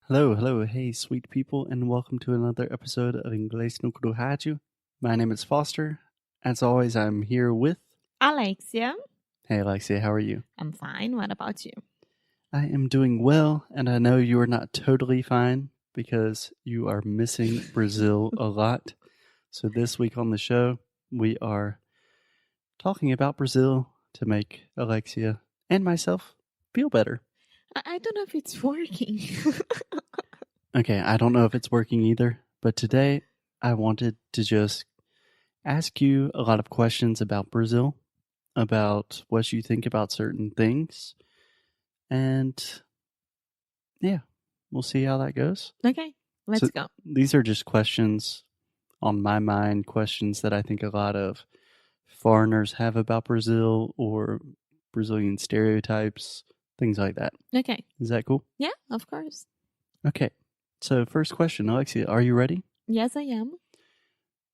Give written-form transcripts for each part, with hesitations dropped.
Hello, hey, sweet people, and welcome to another episode of Inglês no Rádio. My name is Foster. As always, I'm here with. Alexia. Hey, Alexia, how are you? I'm fine. What about you? I am doing well, and I know you are not totally fine because you are missing Brazil a lot. So, this week on the show, we are talking about Brazil to make Alexia and myself feel better. I don't know if it's working. Okay, I don't know if it's working either, but today I wanted to just ask you a lot of questions about Brazil, about what you think about certain things, and yeah, we'll see how that goes. Okay, let's go. These are just questions on my mind, questions that I think a lot of foreigners have about Brazil or Brazilian stereotypes, things like that. Okay. Is that cool? Yeah, of course. Okay. So, first question, Alexia, are you ready? Yes, I am.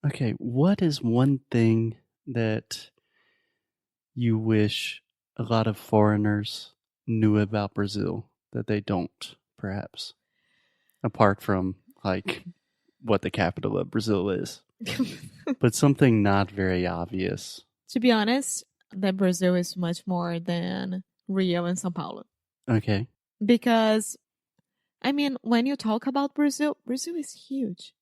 Okay, what is one thing that you wish a lot of foreigners knew about Brazil that they don't, perhaps? Apart from, like, what the capital of Brazil is. But something not very obvious. To be honest, that Brazil is much more than Rio and São Paulo. Okay. Because, I mean, when you talk about Brazil, Brazil is huge.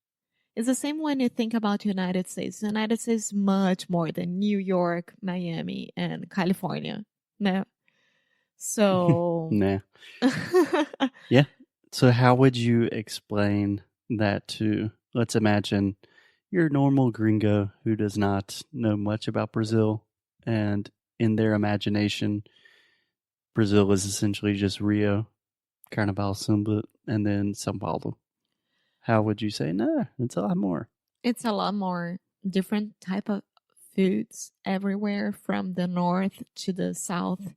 It's the same when you think about the United States. The United States is much more than New York, Miami, and California. No. So. Nah. Yeah. So how would you explain that to, let's imagine, your normal gringo who does not know much about Brazil, and in their imagination, Brazil is essentially just Rio, Carnaval, Samba, and then São Paulo. How would you say, nah, it's a lot more? It's a lot more different type of foods everywhere from the north to the south.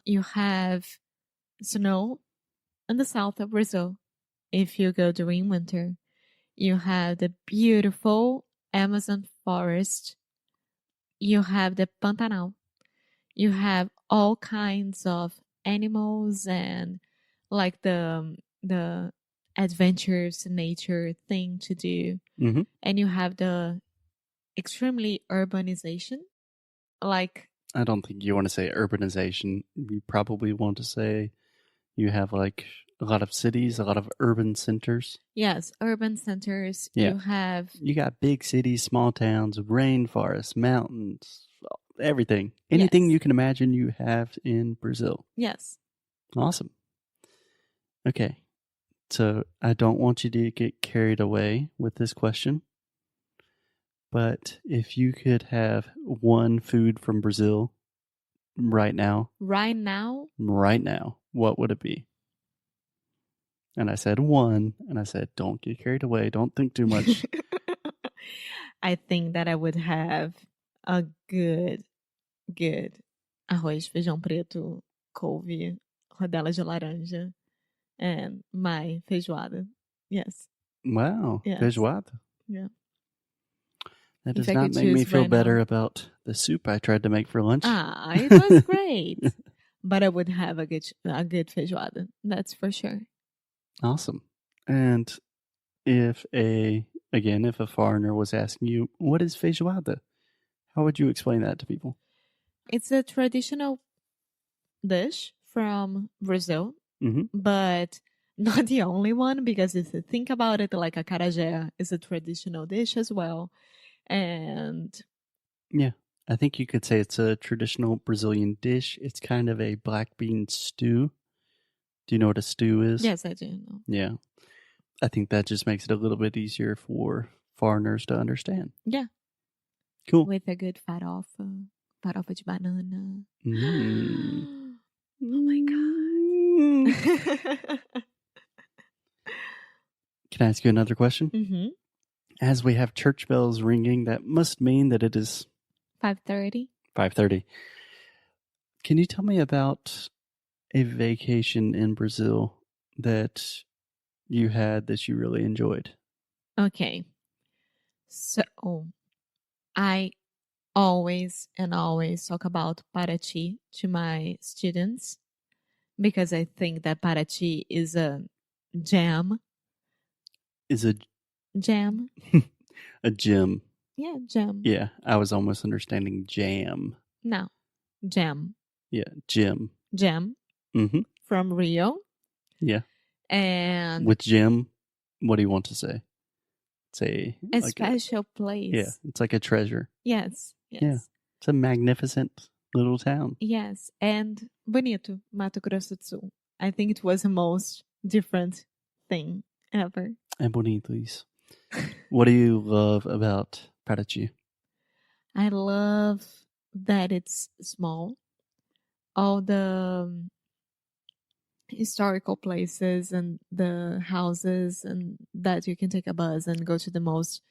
You have snow in the south of Brazil if you go during winter. You have the beautiful Amazon forest. You have the Pantanal. You have all kinds of animals and like the adventures nature thing to do. Mm-hmm. And you have the extremely urbanization. Like, I don't think you want to say urbanization. You probably want to say you have like a lot of cities, a lot of urban centers. yes, urban centers. Yeah. You got big cities, small towns, rainforests, mountains, everything. Anything Yes. you can imagine you have in Brazil. Yes. Awesome. Okay. So I don't want you to get carried away with this question. But if you could have one food from Brazil right now, Right now, what would it be? And I said one, and I said, don't get carried away. Don't think too much. I think that I would have a good arroz, feijão preto, couve, rodela de laranja, and my feijoada. Yes. Wow. Yes. Feijoada. Yeah. That If does I not could make me choose feel right better now. about the soup I tried to make for lunch. It was great. But I would have a good feijoada. That's for sure. Awesome. And if a foreigner was asking you, what is feijoada? How would you explain that to people? It's a traditional dish from Brazil, Mm-hmm. but not the only one, because if you think about it, like acarajé is a traditional dish as well. And yeah, I think you could say it's a traditional Brazilian dish. It's kind of a black bean stew. Do you know what a stew is? Yes, I do know. Yeah. I think that just makes it a little bit easier for foreigners to understand. Yeah. Cool. With a good farofa de banana. Mm. Oh my God. Can I ask you another question? Mm-hmm. As we have church bells ringing, that must mean that it is 5:30. 5:30. Can you tell me about a vacation in Brazil that you had that you really enjoyed? Okay. So I always talk about Paraty to my students because I think that Paraty is a jam. Is a Jam. a gym. Yeah, jam. Yeah, I was almost understanding jam. No, jam. Yeah, gym. Jam Mm-hmm. from Rio. Yeah. And With Jim, what do you want to say? Say a like special place. yeah, it's like a treasure. Yes. Yeah. It's a magnificent little town. Yes. And bonito, Mato Grosso do Sul. I think it was the most different thing ever. É bonito isso. What do you love about Paraty? I love that it's small. All the historical places and the houses, and that you can take a bus and go to the most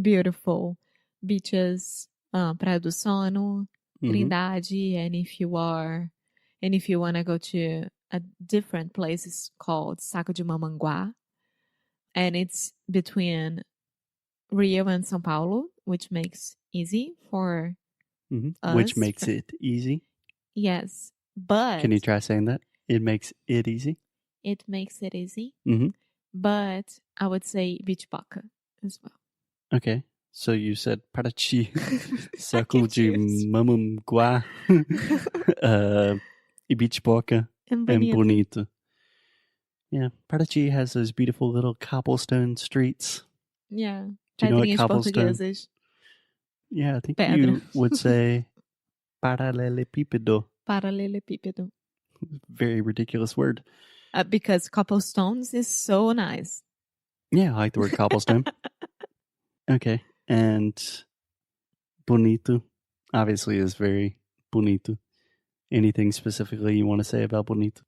beautiful beaches, Praia do Sono, Trindade, and if you want to go to a different place, it's called Saco de Mamanguá, and it's between Rio and São Paulo, which makes easy for us. Which makes it easy. Yes, but can you try saying that? It makes it easy. It makes it easy. Mm-hmm. But I would say beach paca as well. Okay. So you said Paraty, Saco de Mamanguá, Ibichipoca, and Bonito. Yeah, Paraty has those beautiful little cobblestone streets. Yeah. Do you know what cobblestone? Portugueses. Yeah, I think Pedra. you would say paralelepípedo. Paralelepípedo. Very ridiculous word. Because cobblestones is so nice. Yeah, I like the word cobblestone. Okay. And bonito obviously is very bonito. Anything specifically you want to say about bonito?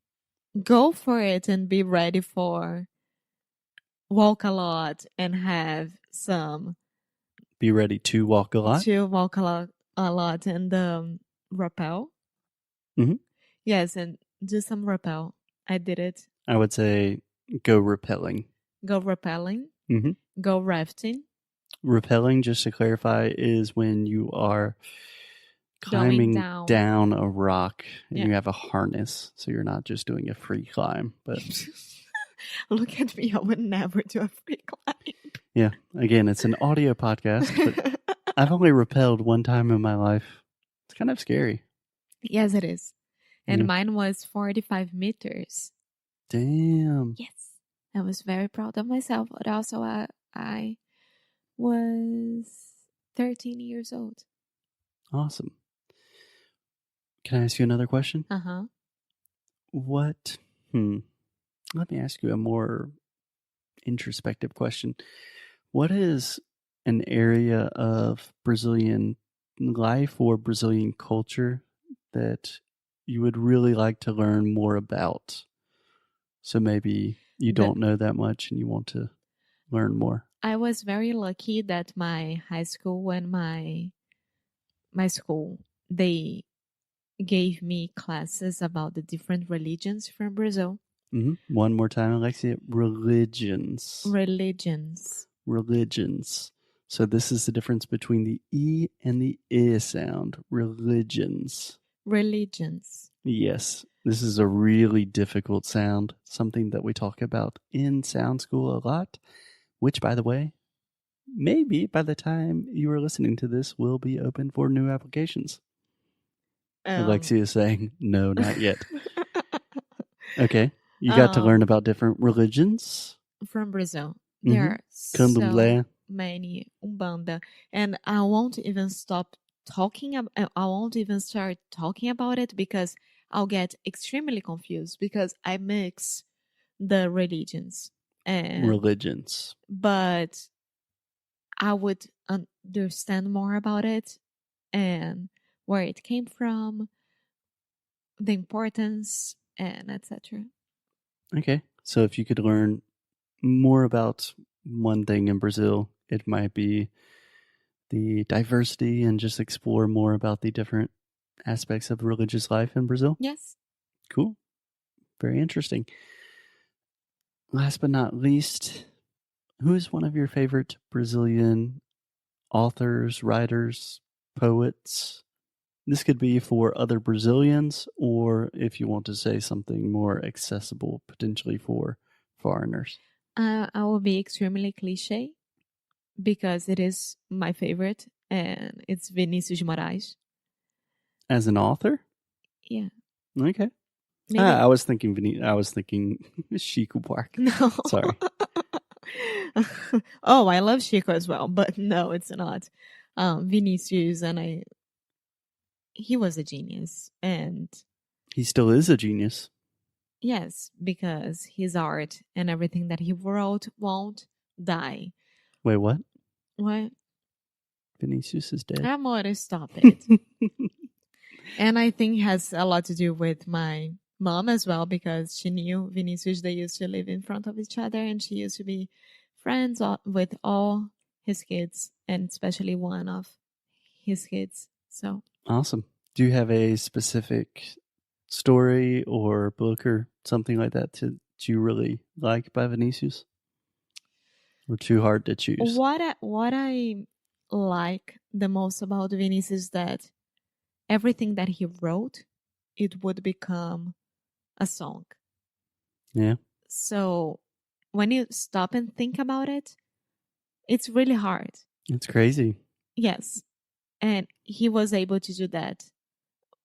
Go for it and be ready for walk a lot and have some. Be ready to walk a lot? To walk a lot and rappel. Mm-hmm. Yes, and do some rappel. I did it. I would say go rappelling. Go rappelling. Mm-hmm. Go rafting. Rappelling, just to clarify, is when you are climbing down a rock and you have a harness, so you're not just doing a free climb. But look at me, I would never do a free climb. Yeah, again, it's an audio podcast, but I've only rappelled one time in my life. It's kind of scary. Yes, it is. And mine was 45 meters. Damn. Yes. I was very proud of myself, but also I was 13 years old. Awesome. Can I ask you another question? Uh-huh. What? Let me ask you a more introspective question. What is an area of Brazilian life or Brazilian culture that you would really like to learn more about? So maybe you don't know that much and you want to learn more. I was very lucky that my high school and my school, they gave me classes about the different religions from Brazil. Mm-hmm. One more time, Alexia. Religions. So this is the difference between the E and the I sound. Religions. Yes. This is a really difficult sound, something that we talk about in sound school a lot, which, by the way, maybe by the time you are listening to this, will be open for new applications. Alexia is saying, no, not yet. Okay. You got to learn about different religions. From Brazil. There are so many Umbanda. And I won't even start talking about it because I'll get extremely confused because I mix the religions. But I would understand more about it and where it came from, the importance, and etc. Okay. So if you could learn more about one thing in Brazil, it might be the diversity and just explore more about the different aspects of religious life in Brazil? Yes. Cool. Very interesting. Last but not least, who is one of your favorite Brazilian authors, writers, poets? This could be for other Brazilians, or if you want to say something more accessible, potentially for foreigners? I will be extremely cliche because it is my favorite, and it's Vinicius de Moraes. As an author? Yeah. Okay. Maybe. I was thinking Chico Buarque. No. Sorry. Oh, I love Chico as well, but no, it's not. Vinicius, and he was a genius, and He still is a genius. yes, because his art and everything that he wrote won't die. Wait, what? What? Vinicius is dead. Amore, stop it. And I think it has a lot to do with my mom as well, because she knew Vinicius. They used to live in front of each other, and she used to be friends with all his kids, and especially one of his kids. So Awesome. Do you have a specific story or book or something like that that you really like by Vinicius? Or too hard to choose? what I like the most about Vinicius is that everything that he wrote, it would become a song. Yeah. So when you stop and think about it, it's really hard. It's crazy. Yes. And he was able to do that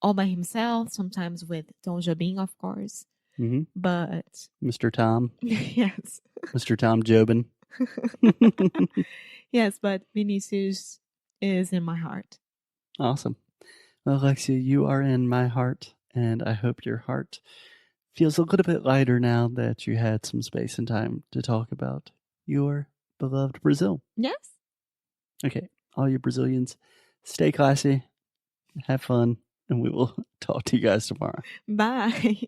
all by himself, sometimes with Tom Jobim, of course. Mm-hmm. But Mr. Tom. yes. Mr. Tom Jobin. Yes, but Vinicius is in my heart. Awesome. Well, Alexia, you are in my heart, and I hope your heart feels a little bit lighter now that you had some space and time to talk about your beloved Brazil. Yes. Okay, all you Brazilians, stay classy, have fun, and we will talk to you guys tomorrow. Bye.